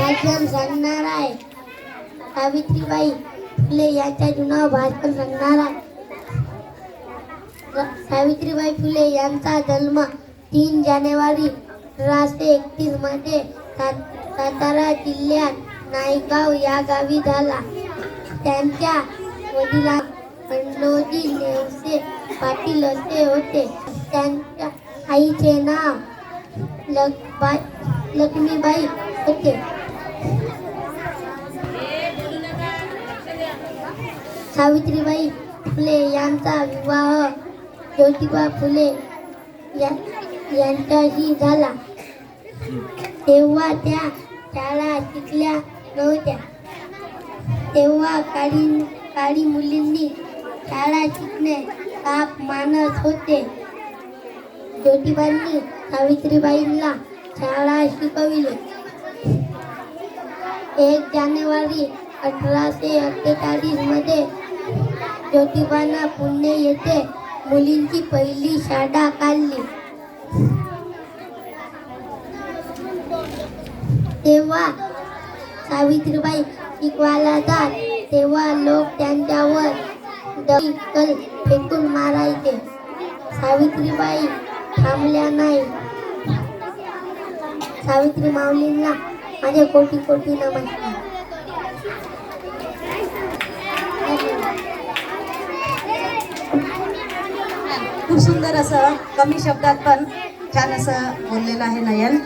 भाषण सांगणार आहे. सावित्रीबाई फुले यांच्या जीवनावर भाषण सांगणार आहे. सावित्रीबाई फुले यांचा जन्म 3 जानेवारी 1831 मध्ये सातारा जिल्ह्यात नायगाव या गावी झाला. त्यांच्या वडिलांचे खंडोजी नेवसे पाटील असे होते. त्यांच्या आईचे नाव लक्ष्मीबाई होते. सावित्रीबाई फुले यांचा विवाह ज्योतिबा फुले यांच्याशी झाला. तेव्हा त्या शाळा शिकल्या नव्हत्या. तेव्हा काळी मुलींनी शाळा शिकणे पाप मानत होते. ज्योतिबांनी सावित्रीबाईंना शाळा शिकविली. 1 जानेवारी 1848 मध्ये ज्योतिबांना पुणे येथे मुलींची पहिली शाळा काढली. तेव्हा सावित्रीबाई शिकवायला जात तेव्हा लोक त्यांच्यावर दगड फेकून मारायचे. सावित्रीबाई थांबल्या नाही. सावित्री माऊलींना माझे कोटी कोटी नमस्कार. खूप सुंदर असं कमी शब्दात पण छान असं बोललेलं आहे नयन.